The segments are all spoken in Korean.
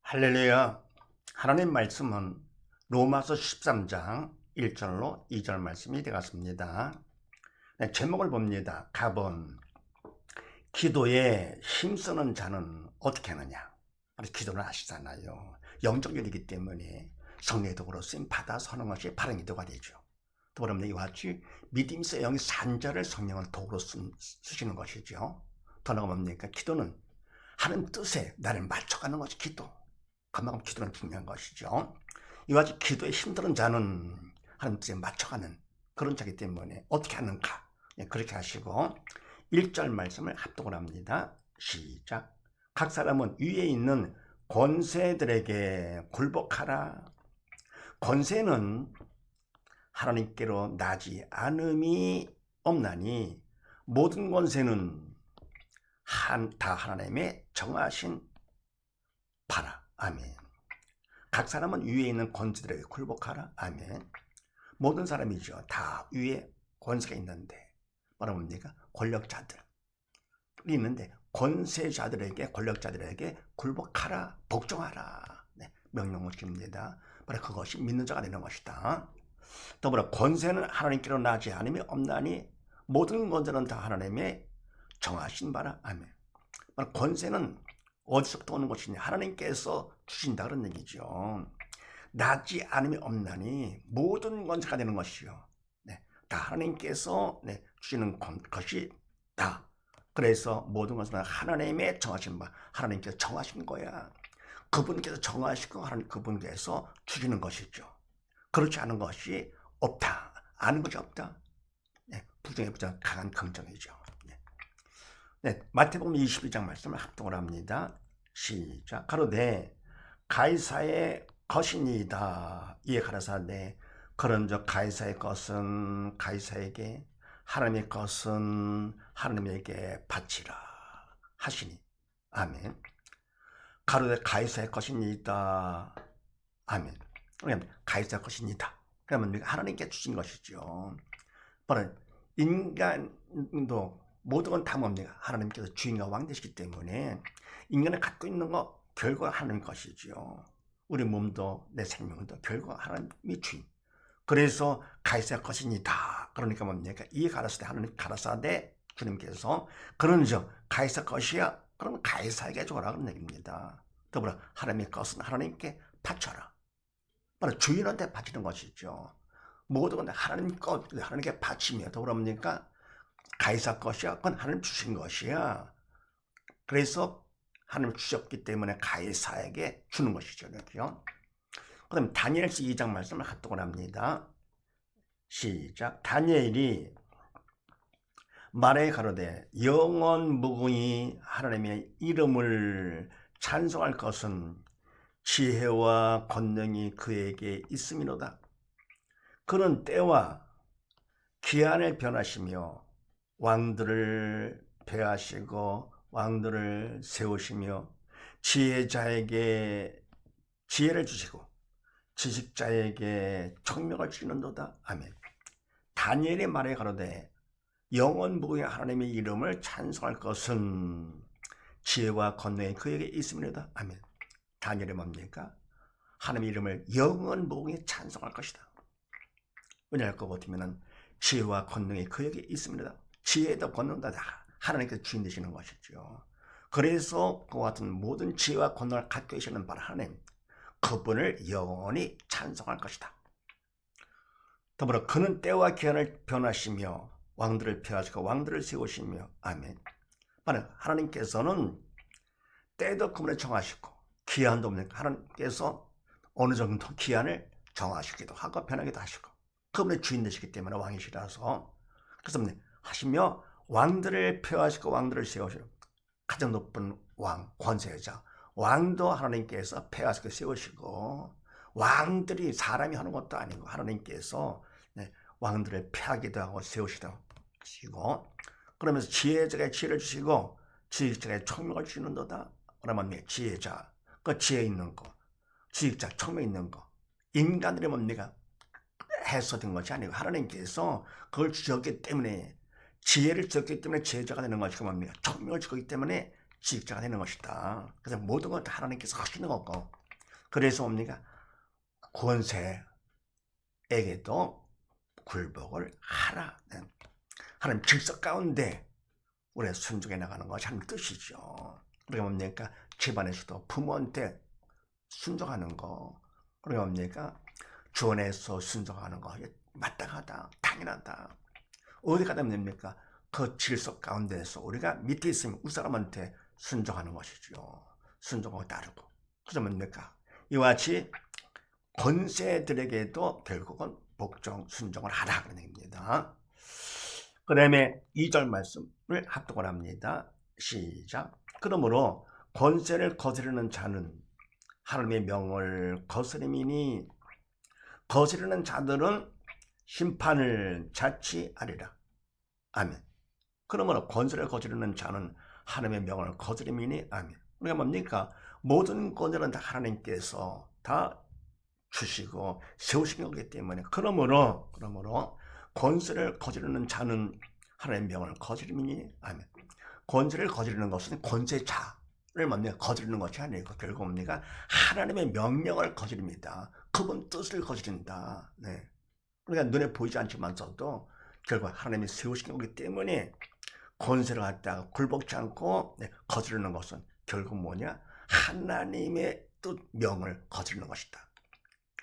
할렐루야. 하나님 말씀은 로마서 13장 1절로 2절 말씀이 되었습니다. 네, 제목을 봅니다. 갑은 기도에 힘쓰는 자는 어떻게 하느냐. 기도는 아시잖아요. 영적 일이기 때문에 성령의 도구로 쓰임 받아서 하는 것이 바른 기도가 되죠. 또 그러면 이와 같이 믿음이 있어 영이 산 자를 성령은 도구로 쓰시는 것이죠. 더 나아가 뭡니까? 기도는 하나님 뜻에 나를 맞춰가는 것이 기도. 그만큼 기도는 중요한 것이죠. 이와 같이 기도에 힘든 자는 하나님 뜻에 맞춰가는 그런 자이기 때문에 어떻게 하는가? 그렇게 하시고 1절 말씀을 합독을 합니다. 시작. 각 사람은 위에 있는 권세들에게 굴복하라. 권세는 하나님께로 나지 않음이 없나니 모든 권세는 다 하나님의 정하신 바라. 아멘. 각 사람은 위에 있는 권세들에게 굴복하라. 아멘. 모든 사람이죠. 다 위에 권세가 있는데 뭐라 뭡니까? 권력자들이 있는데 권력자들에게 굴복하라. 복종하라. 네, 명령을 줍니다. 바로 그것이 믿는 자가 되는 것이다. 더불어 권세는 하나님께로 나지 않음이 없나니 모든 권세는 다 하나님의 정하신 바라. 아멘. 바로 권세는 어디서부터 오는 것이냐? 하나님께서 주신다 그런 얘기죠. 나지 않음이 없나니 모든 권세가 되는 것이요. 네, 다 하나님께서 주시는 것이 다. 그래서 모든 것은 하나님의 정하신 바, 하나님께서 정하신 거야. 그분께서 정하시고 하나님 그분께서 주시는 것이죠. 그렇지 않은 것이 없다. 아는 것이 없다. 네, 부정의 부정 강한 긍정이죠. 네, 마태복음 22장 말씀을 합독을 합니다. 시작. 가로되 가이사의 것이니이다. 이에 가라사대 그런즉 가이사의 것은 가이사에게 하나님의 것은 하나님에게 바치라 하시니. 아멘. 가로되 가이사의 것이니이다. 아멘. 그러면 가이사의 것이니다. 그러면 하나님께 주신 것이죠. 바로 인간도 모든 건 다 뭡니까? 하나님께서 주인과 왕 되시기 때문에 인간이 갖고 있는 거 결과가 하나님 것이죠. 우리 몸도 내 생명도 결과가 하나님이 주인. 그래서 가이사의 것이니다. 그러니까 뭡니까? 이에 가라사대 하나님 가라사대 주님께서 그런즉 가이사 것이야. 그러면 가이사에게 줘라 그런 얘기입니다. 더불어 하나님의 것은 하나님께 바쳐라. 바로 주인한테 바치는 것이죠. 모든 건 하나님 것 하나님께 바치며 더불어 뭡니까? 가이사 것이야. 그건 하나님 주신 것이야. 그래서 하나님 주셨기 때문에 가이사에게 주는 것이죠. 그렇죠? 그 다음에 다니엘서 2장 말씀을 합독을 합니다. 시작. 다니엘이 말에 가로되 영원 무궁히 하나님의 이름을 찬송할 것은 지혜와 권능이 그에게 있음이로다. 그는 때와 기한을 변하시며 왕들을 폐하시고 왕들을 세우시며 지혜자에게 지혜를 주시고 지식자에게 총명을 주시는도다. 아멘. 다니엘의 말에 가로되 영원무궁의 하나님의 이름을 찬송할 것은 지혜와 권능이 그에게 있음이로다. 아멘. 다니엘이 뭡니까? 하나님의 이름을 영원무궁히 찬송할 것이다. 왜냐할 것 같으면 지혜와 권능이 그에게 있습니다. 지혜도 권능도 다 하나님께서 주인 되시는 것이죠. 그래서 그와 같은 모든 지혜와 권능을 갖고 계시는 바로 하나님, 그분을 영원히 찬송할 것이다. 더불어 그는 때와 기한을 변하시며 왕들을 폐하시고 왕들을 세우시며. 아멘. 하나님께서는 때도 그분을 정하시고 기한도 없는 하나님께서 어느 정도 기한을 정하시기도 하고 변하기도 하시고 그분의 주인 되시기 때문에 왕이시라서 그래서 하시며 왕들을 폐하시고 왕들을 세우시고 가장 높은 왕, 권세자 왕도 하나님께서 폐하시고 세우시고 왕들이 사람이 하는 것도 아니고 하나님께서 왕들을 폐하기도 하고 세우시기도 하시고 그러면서 지혜자에게 지혜를 주시고 지식자에게 총명을 주시는도다. 그러면 지혜자, 그 지혜 있는 거, 지식자, 총명 있는 거 인간들이 뭡니까? 해서된 것이 아니고 하나님께서 그걸 주셨기 때문에 지혜를 주셨기 때문에 지혜자가 되는 것이고 뭡니까? 총명을 주셨기 때문에 지식자가 되는 것이다. 그래서 모든 건 다 하나님께서 하시는 거고 그래서 뭡니까? 권세에게도 굴복을 하라. 하나님 질서 가운데 우리가 순종해 나가는 것이 하나님 뜻이죠. 그게 뭡니까? 집안에서도 부모한테 순종하는 거. 그게 뭡니까? 주 안에서 순종하는 거. 마땅하다. 당연하다. 어디 가다 됩니까? 그 질서 가운데서 우리가 밑에 있으면 윗사람한테 순종하는 것이죠. 순종하고 따르고. 그래서 뭡니까? 이와 같이 권세들에게도 결국은 복종, 순종을 하라 그런 얘기입니다. 그 다음에 2절 말씀을 합독을 합니다. 시작. 그러므로 권세를 거스르는 자는 하나님의 명을 거스림이니 거스르는 자들은 심판을 자취하리라. 아멘. 그러므로 권세를 거스르는 자는 하나님의 명을 거스림이니 아멘. 우리가 뭡니까? 모든 권세는 다 하나님께서 다 주시고 세우신 거기 때문에 그러므로 권세를 거스르는 자는 하나님의 명을 거스림이니 아멘. 권세를 거스르는 것은 권세자를 뭡니까? 거스르는 것이 아니고 결국 뭡니까? 하나님의 명령을 거스릅니다. 그분 뜻을 거스른다. 네. 그러니까 눈에 보이지 않지만서도 결국 하나님이 세우신 거기 때문에 권세를 갖다가 굴복지 않고 거스르는 것은 결국 뭐냐? 하나님의 뜻 명을 거스르는 것이다.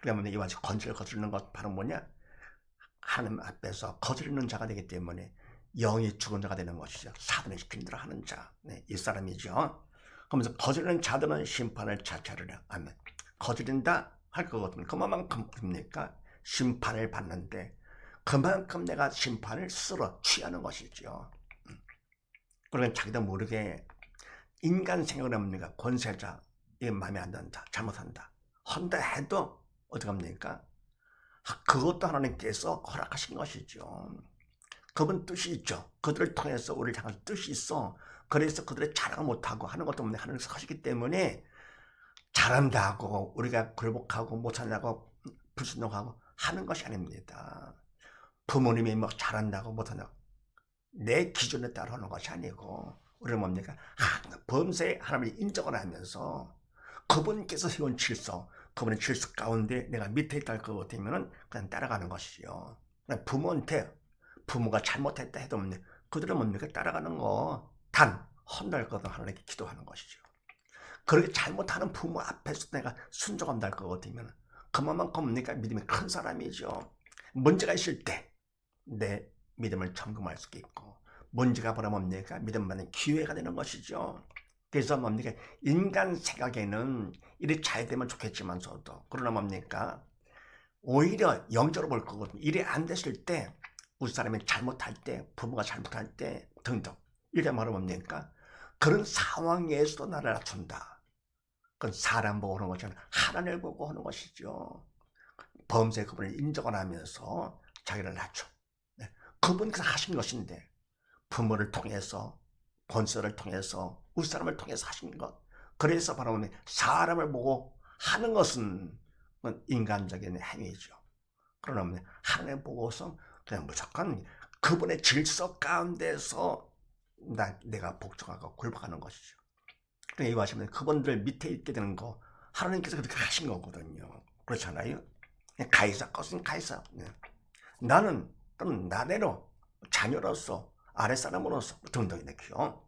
그러면 이와 같이 권세를 거스르는 것 바로 뭐냐? 하나님 앞에서 거스르는 자가 되기 때문에 영이 죽은 자가 되는 것이죠. 사단의 시키는 대로 하는 자. 네, 이 사람이죠. 그러면서 거스르는 자들은 심판을 자처하리라. 아멘. 거스른다 할 거거든요. 그만큼 뭡니까? 심판을 받는데 그만큼 내가 심판을 쓸어 취하는 것이죠. 그러니까 자기도 모르게 인간 생각을 합니까? 권세자, 이게 마음에 안 든다, 잘못한다. 한다 해도 어떻게 합니까? 그것도 하나님께서 허락하신 것이죠. 그분 뜻이 있죠. 그들을 통해서 우리를 향한 뜻이 있어. 그래서 그들의 자랑을 못하고 하는 것도 없는데 하나님께서 하시기 때문에 잘한다고 우리가 굴복하고 못한다고 불순종하고 하는 것이 아닙니다. 부모님이 뭐 잘한다고 못한다고 내 기준에 따라 하는 것이 아니고 우리는 뭡니까? 범죄에 하나님이 인정을 하면서 그분께서 세운 질서, 그분의 질서 가운데 내가 밑에 있다 할 것 같으면 그냥 따라가는 것이죠. 부모한테 부모가 잘못했다 해도 뭡니까? 그들은 뭡니까? 따라가는 거 단 혼날 거든 하나님께 기도하는 것이죠. 그렇게 잘못하는 부모 앞에서 내가 순종한다 할 것 같으면 그만큼 뭡니까? 믿음이 큰 사람이죠. 문제가 있을 때 내 믿음을 점검할 수 있고 문제가 바로 뭡니까? 믿음 받는 기회가 되는 것이죠. 그래서 뭡니까? 인간 생각에는 일이 잘 되면 좋겠지만서도 그러나 뭡니까? 오히려 영적으로 볼 거거든요. 일이 안 됐을 때 우리 사람이 잘못할 때 부모가 잘못할 때 등등 이래 말하면 뭡니까? 그런 상황에서도 나를 낮춘다. 그건 사람 보고 하는 것이 아니라 하나님을 보고 하는 것이죠. 범죄 그분을 인정을 하면서 자기를 낮춰. 그분께서 하신 것인데 부모를 통해서 권세를 통해서 윗사람을 통해서 하신 것. 그래서 바로 사람을 보고 하는 것은 인간적인 행위죠. 그러나 하나님 보고서 그냥 무조건 그분의 질서 가운데서 내가 복종하고 굴복하는 것이죠. 그러니까 이와 같이 그분들 밑에 있게 되는 거 하나님께서 그렇게 하신 거거든요. 그렇잖아요. 가이사 것은 가이사. 나는 나대로 자녀로서 아랫사람으로서 등등 이렇게요.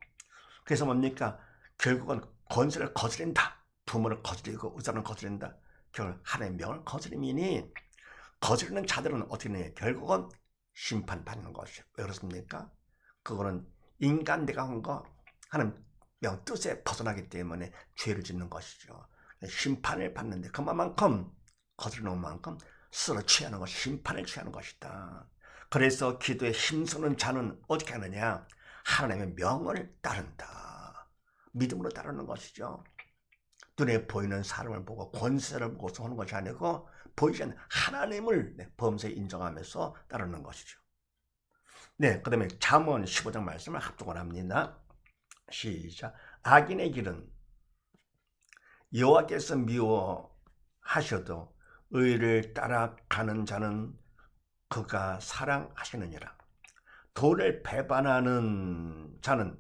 그래서 뭡니까? 결국은 권세를 거스린다. 부모를 거스리고 의사를 거스린다. 결국 하나님의 명을 거스림이니 거스르는 자들은 어떻게 되냐? 결국은 심판받는 것이에요. 왜 그렇습니까? 그거는 인간 내가 한 거 하나님 명 뜻에 벗어나기 때문에 죄를 짓는 것이죠. 심판을 받는데 그만큼 거스르는 만큼 스스로 취하는 것이 심판을 취하는 것이다. 그래서 기도에 힘쓰는 자는 어떻게 하느냐? 하나님의 명을 따른다. 믿음으로 따르는 것이죠. 눈에 보이는 사람을 보고 권세를 보고서 하는 것이 아니고 보이지 않는 하나님을 범죄에 인정하면서 따르는 것이죠. 네, 그 다음에 잠언 15장 말씀을 합독을 합니다. 시작. 악인의 길은 여호와께서 미워하셔도 의를 따라가는 자는 그가 사랑하시느니라. 도를 배반하는 자는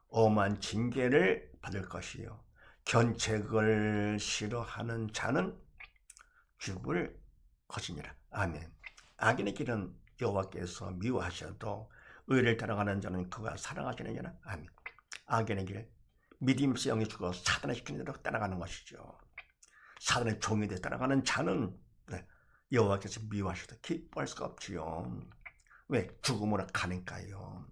엄한 징계를 받을 것이요 견책을 싫어하는 자는 죽을 것이니라. 아멘. 악인의 길은 여호와께서 미워하셔도 의를 따라가는 자는 그가 사랑하시느니라. 아멘. 악인의 길, 믿음 없이 영이 죽어 사단의 시키는 대로 따라가는 것이죠. 사단의 종이 되어 따라가는 자는 여호와께서 미워하셔도 기뻐할 수가 없지요. 왜? 죽음으로 가니까요.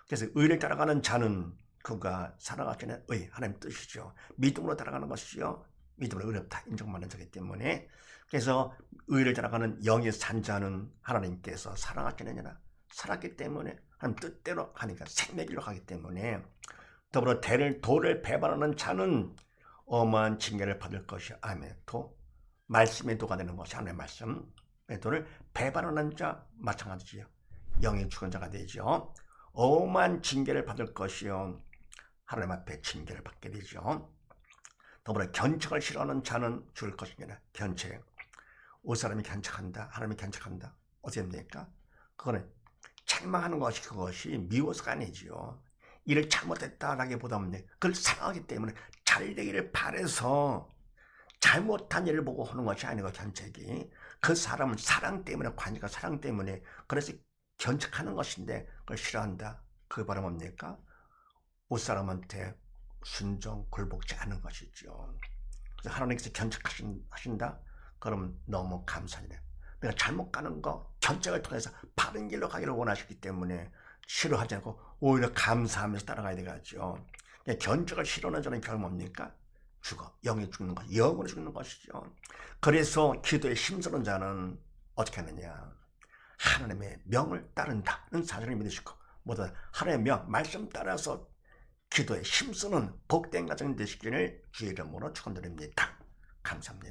그래서 의를 따라가는 자는 그가 사랑하시는 의, 하나님 뜻이죠. 믿음으로 따라가는 것이죠. 믿음으로 의를 다 인정받는 자이기 때문에, 그래서 의를 따라가는 영의 산 자는 하나님께서 사랑하시느니라. 살았기 때문에 하나님 뜻대로 하니까 생명의 길로 가기 때문에, 더불어 도를 배반하는 자는 엄한 징계를 받을 것이요. 아멘. 말씀의 도가 되는 것이 하나님의 말씀. 도를 배반하는 자 마찬가지지요. 영이 죽은 자가 되죠. 엄한 징계를 받을 것이요. 하나님 앞에 징계를 받게 되죠. 더불어 견책을 싫어하는 자는 죽을 것이니라. 견책. 옷사람이 견책한다. 하나님이 견책한다. 어떻게 됩니까? 그거는 책망하는 것이 그것이 미워서가 아니지요. 일을 잘못했다라기보다는 그걸 사랑하기 때문에 잘 되기를 바라서 잘못한 일을 보고 하는 것이 아니고 견책이 그 사람은 사랑 때문에 관계가 사랑 때문에 그래서 견책하는 것인데 그걸 싫어한다. 그게 바로 뭡니까? 옷사람한테 순종 굴복지 않은 것이죠. 그래서 하나님께서 견책하신다? 그럼 너무 감사하네. 내가 잘못 가는 거 견책을 통해서 바른 길로 가기를 원하시기 때문에 싫어하지 않고 오히려 감사하면서 따라가야 되겠죠. 견책을 싫어하는 자는 결국 뭡니까? 죽어. 영이 죽는 것, 영으로 죽는 것이죠. 그래서 기도에 힘쓰는 자는 어떻게 하느냐? 하나님의 명을 따른다는 사실을 믿으시고 모두 하나님의 명, 말씀 따라서 기도에 힘쓰는 복된 가정 되시기를 주의 이름으로 축원드립니다. 감사합니다.